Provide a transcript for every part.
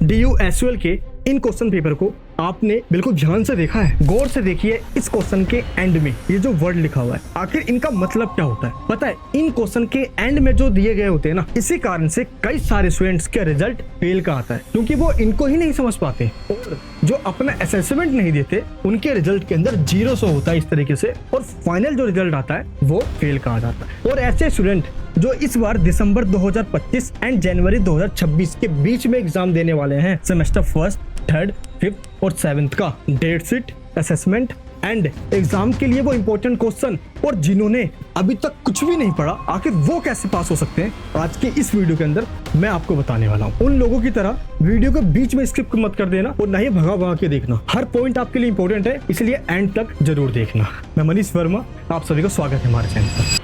DU एसयूएल के इन question paper को आपने बिल्कुल ध्यान से देखा है? गौर से देखिए, इस क्वेश्चन के एंड में ये जो वर्ड लिखा हुआ है, आखिर इनका मतलब क्या होता है? पता है, इन क्वेश्चन के एंड में जो दिए गए होते हैं ना, इसी कारण से कई सारे स्टूडेंट्स के रिजल्ट फेल का आता है, क्योंकि वो इनको ही नहीं समझ पाते और जो अपना असेसमेंट नहीं देते उनके रिजल्ट के अंदर 0 होता है इस तरीके से, और फाइनल जो रिजल्ट आता है वो फेल का आ जाता है। और ऐसे स्टूडेंट जो इस बार दिसंबर 2025 एंड जनवरी 2026 के बीच में एग्जाम देने वाले हैं, सेमेस्टर फर्स्ट, थर्ड, फिफ्थ और सेवेंथ का date sheet, assessment and exam के लिए वो इंपॉर्टेंट क्वेश्चन, और जिन्होंने अभी तक कुछ भी नहीं पढ़ा, आखिर वो कैसे पास हो सकते हैं, आज के इस वीडियो के अंदर मैं आपको बताने वाला हूँ। उन लोगों की तरह वीडियो के बीच में स्किप मत कर देना और ना ही भगा भगा के देखना, हर पॉइंट आपके लिए इंपॉर्टेंट है, इसलिए एंड तक जरूर देखना। मैं मनीष वर्मा, आप सभी का स्वागत है हमारे चैनल पर।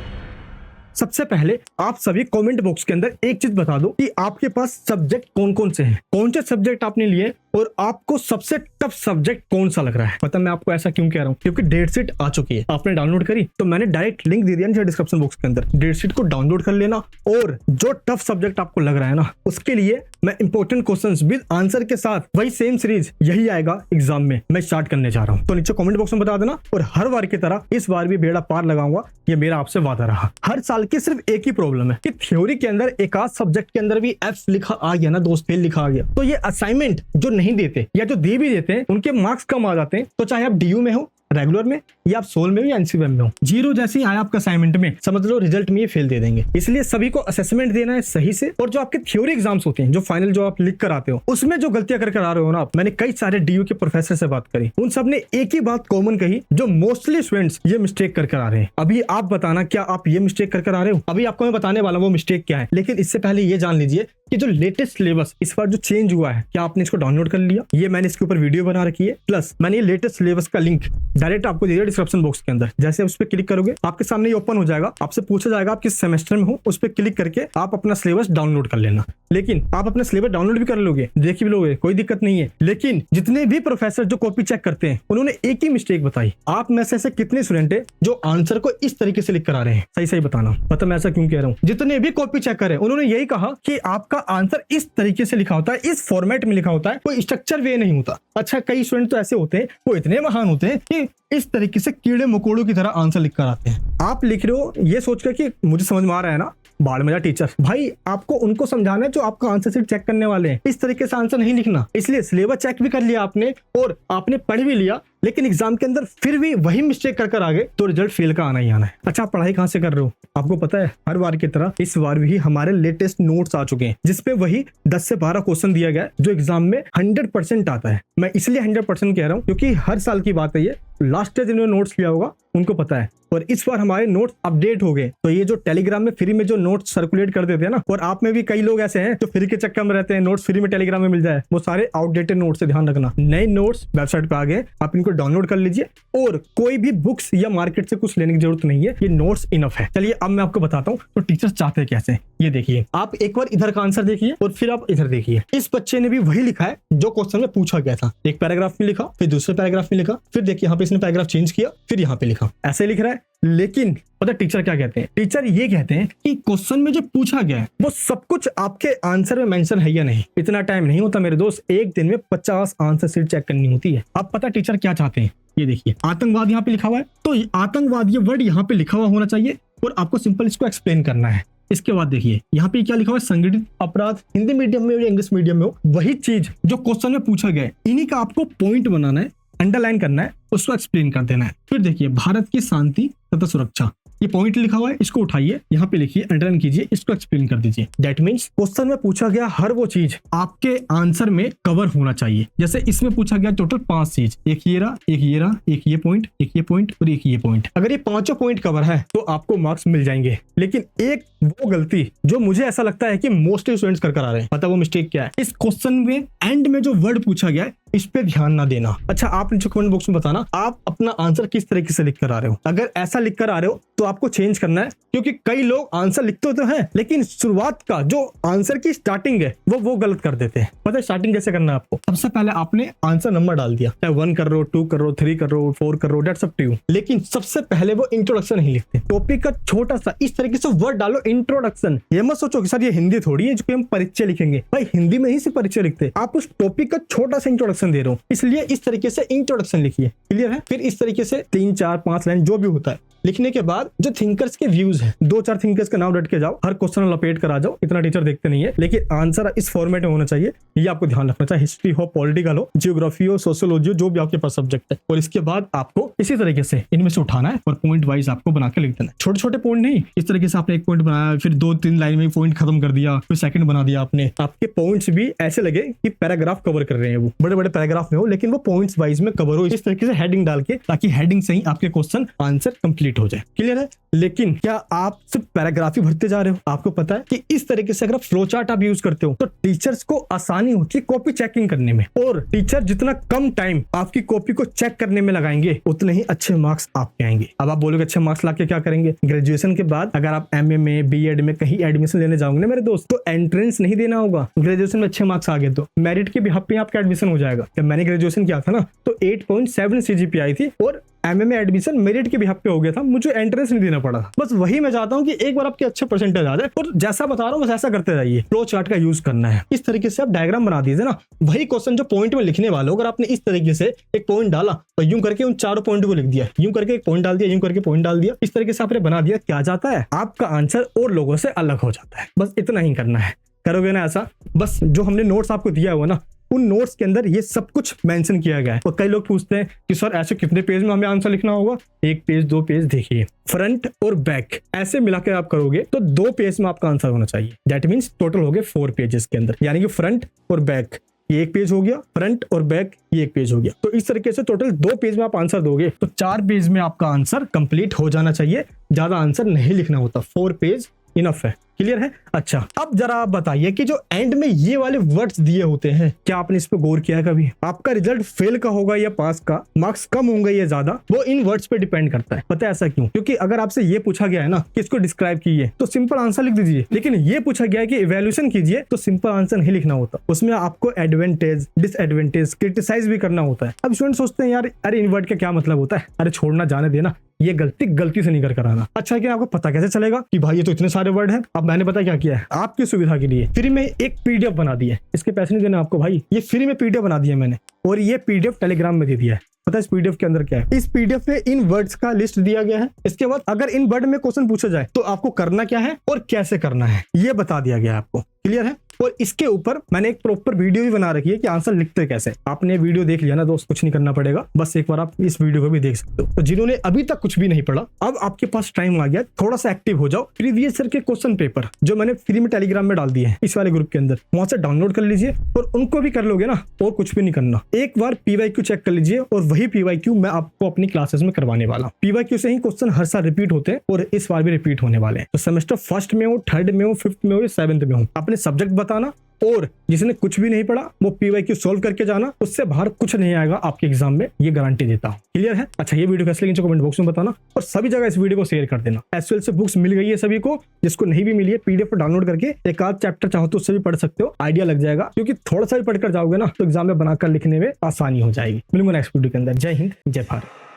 सबसे पहले आप सभी कमेंट बॉक्स के अंदर एक चीज बता दो कि आपके पास सब्जेक्ट कौन कौन से हैं, कौन से सब्जेक्ट आपने लिए और आपको सबसे टफ सब्जेक्ट कौन सा लग रहा है। पता मैं आपको ऐसा क्यों कह रहा हूँ, क्योंकि डेट शीट आ चुकी है, आपने डाउनलोड करी तो मैंने डायरेक्ट लिंक दे दिया नीचे डिस्क्रिप्शन बॉक्स के अंदर, डेट शीट को डाउनलोड कर लेना। और जो टफ सब्जेक्ट आपको लग रहा है ना, उसके लिए मैं इंपॉर्टेंट क्वेश्चंस विद आंसर के साथ वही सेम सीरीज यही आएगा एग्जाम में, मैं स्टार्ट करने जा रहा हूँ। तो नीचे कमेंट बॉक्स में बता देना, और हर बार की तरह इस बार भी बेड़ा पार लगाऊंगा, ये मेरा आपसे वादा रहा। हर साल की सिर्फ एक ही प्रॉब्लम है कि थ्योरी के अंदर एक आध सब्जेक्ट के अंदर भी एफ लिखा आ गया ना दोस्त, फेल लिखा आ गया, तो ये असाइनमेंट जो नहीं देते या जो दे भी देते हैं उनके मार्क्स कम आ जाते हैं। तो चाहे आप DU में हो, रेगुलर में, या आप सोल में हो या NCVM में हो, 0 जैसे ही आया आपका असाइनमेंट में, समझ लो रिजल्ट में ये फेल दे देंगे। इसलिए सभी को असेसमेंट देना है सही से, और जो आपके थ्योरी एग्जाम्स होते हैं, जो फाइनल जो आप लिख कर आते हो, उसमें जो गलतियां कर आ रहे हो ना आप, मैंने कई सारे DU के प्रोफेसर से बात करी, उन सब ने एक ही बात कॉमन कही, जो मोस्टली स्टूडेंट्स ये मिस्टेक कर आ रहे हैं। अभी आप बताना, क्या आप ये मिस्टेक कर आ रहे हो? अभी आपको मैं बताने वाला वो मिस्टेक क्या है, लेकिन इससे पहले ये जान लीजिए कि जो लेटेस्ट सिलेबस इस बार जो चेंज हुआ है, क्या आपने इसको डाउनलोड कर लिया? ये मैंने इसके ऊपर वीडियो बना रखी है, प्लस मैंने ये लेटेस्ट सिलेबस का लिंक डायरेक्ट आपको दे दिया डिस्क्रिप्शन बॉक्स के अंदर। जैसे उस पर क्लिक करोगे आपके सामने ये ओपन हो जाएगा, आपसे पूछा जाएगा आप किस सेमेस्टर में हो, उस पर क्लिक करके आप अपना सिलेबस डाउनलोड कर लेना। लेकिन आप अपना सिलेबस डाउनलोड भी कर लोगे, देख भी लोगे, कोई दिक्कत नहीं है। लेकिन जितने भी प्रोफेसर जो कॉपी चेक करते हैं, उन्होंने एक ही मिस्टेक बताई। आप में से ऐसे कितने स्टूडेंट है जो आंसर को इस तरीके से लिख कर आ रहे हैं? सही सही बताना। पता मैं ऐसा क्यों कह रहा हूँ? जितने भी कॉपी चेक करे उन्होंने यही कहा कि आपका आंसर इस तरीके से लिखा होता है, इस फॉर्मेट में लिखा होता है, कोई स्ट्रक्चर वे नहीं होता। अच्छा, कई स्टूडेंट तो ऐसे होते हैं, वो इतने महान होते हैं कि इस तरीके से कीड़े मकोड़ों की तरह आंसर लिख कर आते हैं। आप लिख रहे हो ये सोचकर कि मुझे समझ में आ रहा है ना, बाढ़ मेरा टीचर। भाई आपको उनको समझाना है जो आपका आंसर शीट चेक करने वाले हैं, इस तरीके से आंसर नहीं लिखना। इसलिए सिलेबस चेक भी कर लिया आपने और आपने पढ़ भी लिया, लेकिन एग्जाम के अंदर फिर भी वही मिस्टेक कर आ गए, तो रिजल्ट फेल का आना ही आना है। अच्छा, आप पढ़ाई कहाँ से कर रहे हो? आपको पता है, हर बार की तरह इस बार भी हमारे लेटेस्ट नोट्स आ चुके हैं, जिसपे वही 10 से 12 क्वेश्चन दिया गया है जो एग्जाम में 100% आता है। मैं इसलिए 100% कह रहा हूँ क्योंकि हर साल की बात है ये, लास्ट ईयर जिन्होंने नोट्स लिया होगा उनको पता है। और इस बार हमारे नोट्स अपडेट हो गए, तो ये जो टेलीग्राम में फ्री में जो नोट्स सर्कुलेट कर देते हैं ना, और आप में भी कई लोग ऐसे हैं जो फ्री के चक्कर में रहते हैं, नोट्स फ्री में टेलीग्राम में मिल जाए, वो सारे आउटडेटेड नोट्स से ध्यान रखना। नए नोट्स वेबसाइट पे आ गए, आप इनको डाउनलोड कर लीजिए, और कोई भी बुक्स या मार्केट से कुछ लेने की जरूरत नहीं है, ये नोट्स इनफ है। चलिए अब मैं आपको बताता हूँ तो टीचर्स चाहते हैं कैसे। ये देखिए, आप एक बार इधर का आंसर देखिए और फिर आप इधर देखिए। इस बच्चे ने भी वही लिखा है जो क्वेश्चन में पूछा गया था, एक पैराग्राफ में लिखा, फिर दूसरे पैराग्राफ में लिखा, फिर देखिए यहाँ पे इसने पैराग्राफ चेंज किया, फिर यहाँ पे लिखा, ऐसे लिख रहा है। लेकिन पता टीचर क्या कहते हैं? टीचर ये कहते हैं कि क्वेश्चन में जो पूछा गया है वो सब कुछ आपके आंसर में मेंशन है या नहीं। इतना टाइम नहीं होता मेरे दोस्त, एक दिन में 50 आंसर शीट चेक करनी होती है। अब पता टीचर क्या चाहते हैं? ये देखिए, आतंकवाद यहाँ पे लिखा हुआ है, तो आतंकवाद ये वर्ड यहाँ पे लिखा हुआ होना चाहिए, और आपको सिंपल इसको एक्सप्लेन करना है। इसके बाद देखिए यहाँ पे क्या लिखा हुआ है, संगठित अपराध, हिंदी मीडियम में हो या इंग्लिश मीडियम में हो, वही चीज जो क्वेश्चन में पूछा गया है, इन्हीं का आपको पॉइंट बनाना है, अंडरलाइन करना है, उसको एक्सप्लेन कर देना है। फिर देखिए, भारत की शांति तथा सुरक्षा, ये पॉइंट लिखा हुआ है, इसको उठाइए, यहाँ पे लिखिए, अंडरलाइन कीजिए, इसको एक्सप्लेन कर दीजिए। दैट मींस क्वेश्चन में पूछा गया हर वो चीज आपके आंसर में कवर होना चाहिए। जैसे इसमें पूछा गया टोटल 5 चीज, एक ये रहा, एक ये रहा, एक ये पॉइंट, एक ये पॉइंट और एक ये पॉइंट। अगर ये 5 पॉइंट कवर है तो आपको मार्क्स मिल जाएंगे। लेकिन एक वो गलती जो मुझे ऐसा लगता है कि मोस्टली स्टूडेंट्स कर आ रहे हैं, पता वो मिस्टेक क्या है? इस क्वेश्चन में एंड में जो वर्ड पूछा गया है इस पे ध्यान ना देना। अच्छा, आप नीचे कमेंट बॉक्स में बताना आप अपना आंसर किस तरीके से लिख कर आ रहे हो। अगर ऐसा लिख कर आ रहे हो तो आपको चेंज करना है, क्योंकि कई लोग आंसर लिखते तो हैं लेकिन शुरुआत का जो आंसर की स्टार्टिंग है वो गलत कर देते हैं। पता है स्टार्टिंग कैसे करना है आपको? सबसे पहले आपने आंसर नंबर डाल दिया, चाहे 1 कर रहे हो, 2 कर रहे हो, 3 कर रहे हो, 4 कर रहे हो, दैट्स अप टू यू। लेकिन सबसे पहले वो इंट्रोडक्शन नहीं लिखते। टॉपिक का छोटा सा इस तरीके से वर्ड डालो, इंट्रोडक्शन। ये मत सोचो कि सर ये हिंदी थोड़ी है जो कि हम परिचय लिखेंगे। भाई हिंदी में ही सिर्फ परिचय लिखते, आप उस टॉपिक का छोटा सा इंट्रोडक्शन दे रहे हो, इसलिए इस तरीके से इंट्रोडक्शन लिखिए। क्लियर है? फिर इस तरीके से 3, 4, 5 लाइन जो भी होता है लिखने के बाद जो थिंकर्स के व्यूज हैं, 2-4 थिंकर्स का नाम रट के जाओ, हर क्वेश्चन में लपेट कर आ जाओ। इतना टीचर देखते नहीं है, लेकिन आंसर इस फॉर्मेट में होना चाहिए, ये आपको ध्यान रखना चाहिए। हिस्ट्री हो, पॉलिटिकल हो, जियोग्राफी हो, सोशियोलॉजी हो, जो भी आपके पास सब्जेक्ट है। और इसके बाद आपको इसी तरीके से इनमें से उठाना है और पॉइंट वाइज आपको बना के लिख देना है। छोटे छोटे पॉइंट नहीं, इस तरीके से आपने एक पॉइंट बनाया, फिर 2-3 लाइन में पॉइंट खत्म कर दिया, फिर सेकंड बना दिया आपने। आपके पॉइंट्स भी ऐसे लगे कि पैराग्राफ कवर कर रहे हैं, वो बड़े बड़े पैराग्राफ में हो, लेकिन वो पॉइंट्स वाइज में कवर हो, इस तरीके से हेडिंग डाल के, ताकि हेडिंग से ही आपके क्वेश्चन आंसर कंप्लीट हो जाए। क्लियर है? लेकिन क्या आप सिर्फ पैराग्राफ ही भरते जा रहे हो? आपको पता है कि इस तरीके से अगर फ्लो चार्ट आप यूज करते हो तो टीचर्स को आसानी होती है कॉपी चेकिंग करने में, और टीचर जितना कम टाइम आपकी कॉपी को चेक करने में लगाएंगे उतने ही अच्छे मार्क्स आपके आएंगे। अब आप बोलोगे अच्छे मार्क्स लाके क्या करेंगे? ग्रेजुएशन के बाद अगर आप एमए में, बीएड में कहीं एडमिशन लेने जाओगे ना मेरे दोस्त, तो एंट्रेंस नहीं देना होगा। ग्रेजुएशन में अच्छे मार्क्स आ गए तो मेरिट के बिहाफ पे आपका एडमिशन हो जाएगा। जब मैंने ग्रेजुएशन किया था ना तो 8.7 CGPA आई थी और एमए में एडमिशन मेरिट के बिहाफ पे हो गया था, मुझे एंट्रेंस नहीं देना पड़ा। बस वही मैं चाहता हूँ कि एक बार आपके अच्छे परसेंटेज आ जाए, और जैसा बता रहा हूँ बस ऐसा करते रहिए। फ्लो चार्ट का यूज करना है, इस तरीके से आप डायग्राम बना दीजिए ना। वही क्वेश्चन जो पॉइंट में लिखने वाले हो, अगर आपने इस तरीके से एक पॉइंट डाला और यूं करके उन 4 पॉइंट को लिख दिया, यूं करके एक पॉइंट डाल दिया, यूं करके पॉइंट डाल दिया, इस तरीके से आपने बना दिया, क्या जाता है आपका आंसर और लोगों से अलग हो जाता है। बस इतना ही करना है। करोगे ना ऐसा, बस जो हमने नोट्स आपको दिया हुआ ना, उन नोट्स के अंदर ये सब कुछ मेंशन किया गया है। और कई लोग पूछते हैं कि सर ऐसे कितने पेज में हमें आंसर लिखना होगा? 1 पेज 2 पेज, देखिए फ्रंट और बैक ऐसे मिला के आप करोगे तो 2 पेज में आपका आंसर होना चाहिए। दैट मीन्स टोटल हो गए 4 पेजेस के अंदर, यानी कि फ्रंट और बैक ये 1 पेज हो गया, फ्रंट और बैक ये 1 पेज हो गया। तो इस तरीके से टोटल 2 पेज में आप आंसर दोगे तो 4 पेज में आपका आंसर कंप्लीट हो जाना चाहिए। ज्यादा आंसर नहीं लिखना होता, 4 पेज इनफ है। क्लियर है? अच्छा, अब जरा आप बताइए कि जो एंड में ये वाले वर्ड्स दिए होते हैं, क्या आपने इस पे गौर किया कभी? आपका रिजल्ट फेल का होगा या पास का, मार्क्स कम होंगे या ज्यादा, वो इन वर्ड्स पे डिपेंड करता है। पता है ऐसा क्यों? क्योंकि अगर आपसे ये पूछा गया है ना कि इसको डिस्क्राइब कीजिए तो सिंपल आंसर लिख दीजिए, लेकिन ये पूछा गया है कि इवैल्यूएशन कीजिए तो सिंपल आंसर नहीं लिखना होता। उसमें आपको एडवांटेज, डिसएडवांटेज, क्रिटिसाइज भी करना होता है। अब स्टूडेंट सोचते हैं यार अरे इन वर्ड का क्या मतलब होता है, अरे छोड़ना, जाने देना, ये गलती से नहीं कर आना। अच्छा है कि आपको पता कैसे चलेगा कि भाई ये तो इतने सारे वर्ड हैं। अब मैंने पता क्या किया है, आपकी सुविधा के लिए फ्री में एक पीडीएफ बना दी है। इसके पैसे नहीं देने आपको भाई, ये फ्री में पीडीएफ बना दी है मैंने, और ये पीडीएफ टेलीग्राम में दे दिया है। पता है इस पीडीएफ के अंदर क्या है? इस पीडीएफ में इन वर्ड्स का लिस्ट दिया गया है। इसके बाद अगर इन वर्ड में क्वेश्चन पूछा जाए तो आपको करना क्या है और कैसे करना है, ये बता दिया गया है आपको। क्लियर है? और इसके ऊपर मैंने एक प्रॉपर वीडियो भी बना रखी है कि आंसर लिखते कैसे। आपने वीडियो देख लिया ना दोस्त, कुछ नहीं करना पड़ेगा, बस एक बार आप इस वीडियो को भी देख सकते हो। तो जिन्होंने अभी तक कुछ भी नहीं पढ़ा, अब आपके पास टाइम आ गया, थोड़ा सा एक्टिव हो जाओ। प्रीवियस ईयर के क्वेश्चन पेपर जो मैंने फ्री में टेलीग्राम में डाल दिए हैं इस वाले ग्रुप के अंदर, वहां से डाउनलोड कर लीजिए और उनको भी कर लोगे ना, और कुछ भी नहीं करना। एक बार PYQ चेक कर लीजिए, और वही PYQ मैं आपको अपनी क्लासेस में करवाने वाला हूँ। PYQ से ही क्वेश्चन हर साल रिपीट होते हैं और इस बार भी रिपीट होने वाले हैं। तो सेमेस्टर फर्स्ट में हो, थर्ड में हो, फिफ्थ में हो या 7th में हो, अपने सब्जेक्ट बताना, और जिसने कुछ भी नहीं पढ़ा वो PYQ सोल्व करके जाना, उससे बाहर कुछ नहीं आएगा आपके एग्जाम में, ये गारंटी देता हूँ। क्लियर है? अच्छा, ये वीडियो कैसे लगी कमेंट बॉक्स में बताना, और सभी जगह इस वीडियो को शेयर कर देना। SQL से बुक्स मिल गई है सभी को, जिसको नहीं भी मिली है PDF डाउनलोड करके एक आध चैप्टर चाहो तो उससे भी पढ़ सकते हो, आइडिया लग जाएगा। क्योंकि थोड़ा सा भी पढ़कर जाओगे ना तो एग्जाम में बनाकर लिखने में आसानी हो जाएगी। मिलूंगा नेक्स्ट वीडियो के अंदर। जय हिंद, जय भारत।